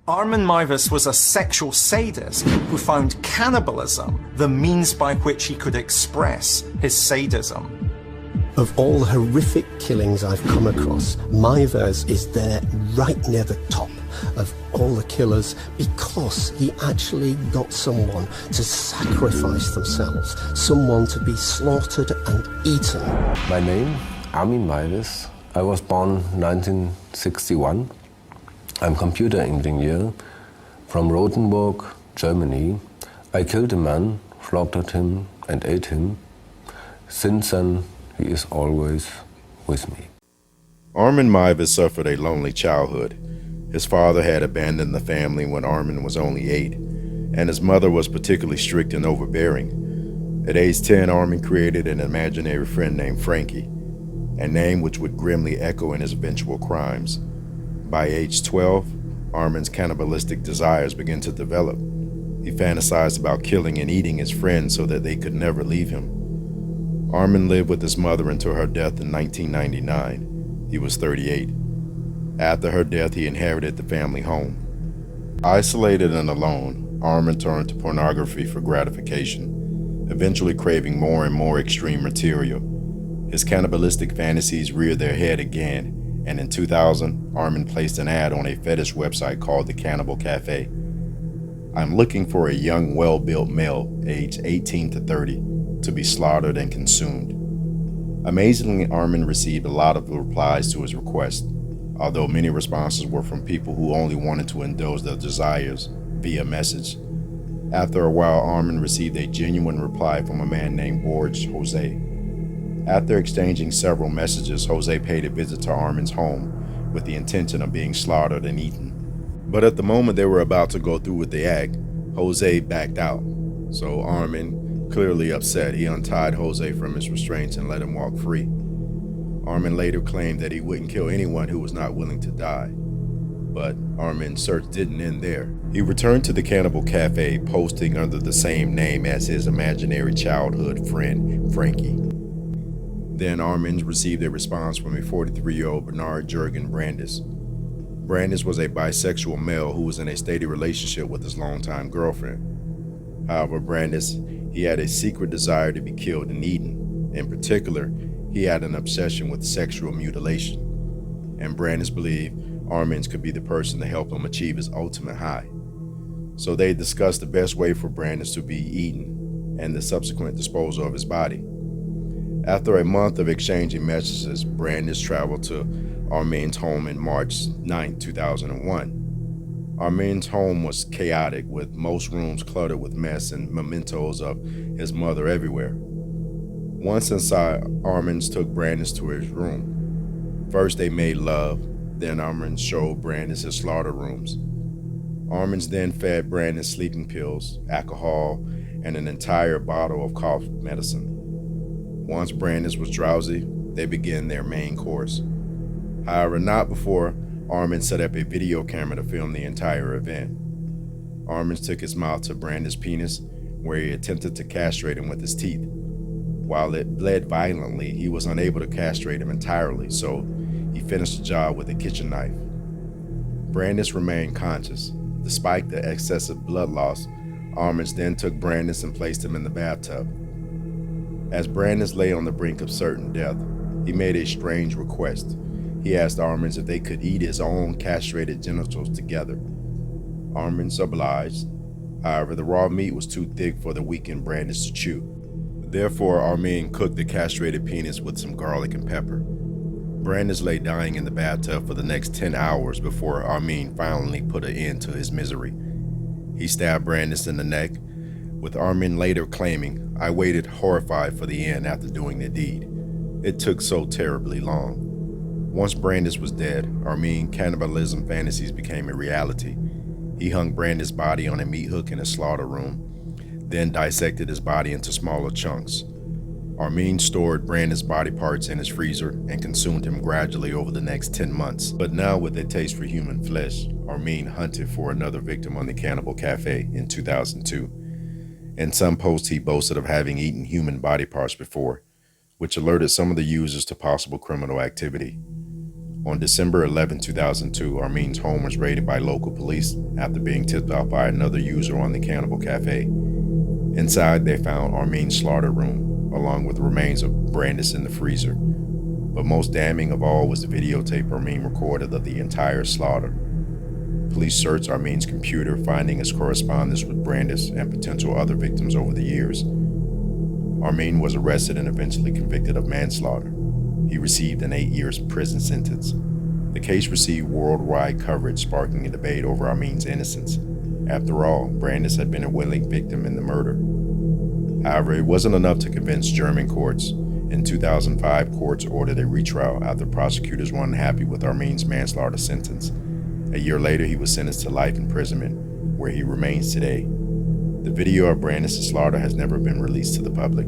Armin Meiwes was a sexual sadist who found cannibalism the means by which he could express his sadism. Of all the horrific killings I've come across, Meiwes is there right near the top of all the killers because he actually got someone to sacrifice themselves, someone to be slaughtered and eaten. My name, Armin Meiwes. I was born 1961. I'm computer engineer from Rotenburg, Germany. I killed a man, slaughtered him and ate him. Since then, he is always with me. Armin Meiwes suffered a lonely childhood. His father had abandoned the family when Armin was only 8, and his mother was particularly strict and overbearing. At age 10, Armin created an imaginary friend named Frankie, a name which would grimly echo in his eventual crimes. By age 12, Armin's cannibalistic desires began to develop. He fantasized about killing and eating his friends so that they could never leave him. Armin lived with his mother until her death in 1999. He was 38. After her death, he inherited the family home. Isolated and alone, Armin turned to pornography for gratification, eventually craving more and more extreme material. His cannibalistic fantasies reared their head again, and in 2000, Armin placed an ad on a fetish website called the Cannibal Cafe. I'm looking for a young, well-built male, aged 18 to 30, to be slaughtered and consumed. Amazingly, Armin received a lot of replies to his request, although many responses were from people who only wanted to indulge their desires via message. After a while, Armin received a genuine reply from a man named Borge Jose. After exchanging several messages, Jose paid a visit to Armin's home with the intention of being slaughtered and eaten. But at the moment they were about to go through with the act, Jose backed out. So Armin, clearly upset, he untied Jose from his restraints and let him walk free. Armin later claimed that he wouldn't kill anyone who was not willing to die. But Armin's search didn't end there. He returned to the Cannibal Cafe, posting under the same name as his imaginary childhood friend, Frankie. Then Armin received a response from a 43-year-old Bernard Jürgen Brandes. Brandes was a bisexual male who was in a steady relationship with his longtime girlfriend. However, Brandes, he had a secret desire to be killed and eaten. In particular, he had an obsession with sexual mutilation, and Brandes believed Armin could be the person to help him achieve his ultimate high. So they discussed the best way for Brandes to be eaten and the subsequent disposal of his body. After a month of exchanging messages, Brandes traveled to Armin's home in March 9, 2001. Armin's home was chaotic, with most rooms cluttered with mess and mementos of his mother everywhere. Once inside, Armin took Brandes to his room. First they made love, then Armin showed Brandes his slaughter rooms. Armin then fed Brandes sleeping pills, alcohol, and an entire bottle of cough medicine. Once Brandes was drowsy, they began their main course. However, not before Armin set up a video camera to film the entire event. Armin took his mouth to Brandes' penis, where he attempted to castrate him with his teeth. While it bled violently, he was unable to castrate him entirely, so he finished the job with a kitchen knife. Brandes remained conscious. Despite the excessive blood loss, Armin then took Brandes and placed him in the bathtub. As Brandes lay on the brink of certain death, he made a strange request. He asked Armin if they could eat his own castrated genitals together. Armin obliged. However, the raw meat was too thick for the weakened Brandes to chew. Therefore, Armin cooked the castrated penis with some garlic and pepper. Brandes lay dying in the bathtub for the next 10 hours before Armin finally put an end to his misery. He stabbed Brandes in the neck, with Armin later claiming, "I waited horrified for the end after doing the deed. It took so terribly long." Once Brandes was dead, Armin's cannibalism fantasies became a reality. He hung Brandes' body on a meat hook in his slaughter room, then dissected his body into smaller chunks. Armin stored Brandes' body parts in his freezer and consumed him gradually over the next 10 months. But now, with a taste for human flesh, Armin hunted for another victim on the Cannibal Cafe in 2002. In some posts, he boasted of having eaten human body parts before, which alerted some of the users to possible criminal activity. On December 11, 2002, Armin's home was raided by local police after being tipped off by another user on the Cannibal Cafe. Inside, they found Armin's slaughter room, along with the remains of Brandis in the freezer. But most damning of all was the videotape Armin recorded of the entire slaughter. Police searched Armin's computer, finding his correspondence with Brandis and potential other victims over the years. Armin was arrested and eventually convicted of manslaughter. He received an 8-year prison sentence. The case received worldwide coverage, sparking a debate over Armin's innocence. After all, Brandis had been a willing victim in the murder. However, it wasn't enough to convince German courts. In 2005, courts ordered a retrial after prosecutors were unhappy with Armin's manslaughter sentence. A year later, he was sentenced to life imprisonment, where he remains today. The video of Brandis' slaughter has never been released to the public.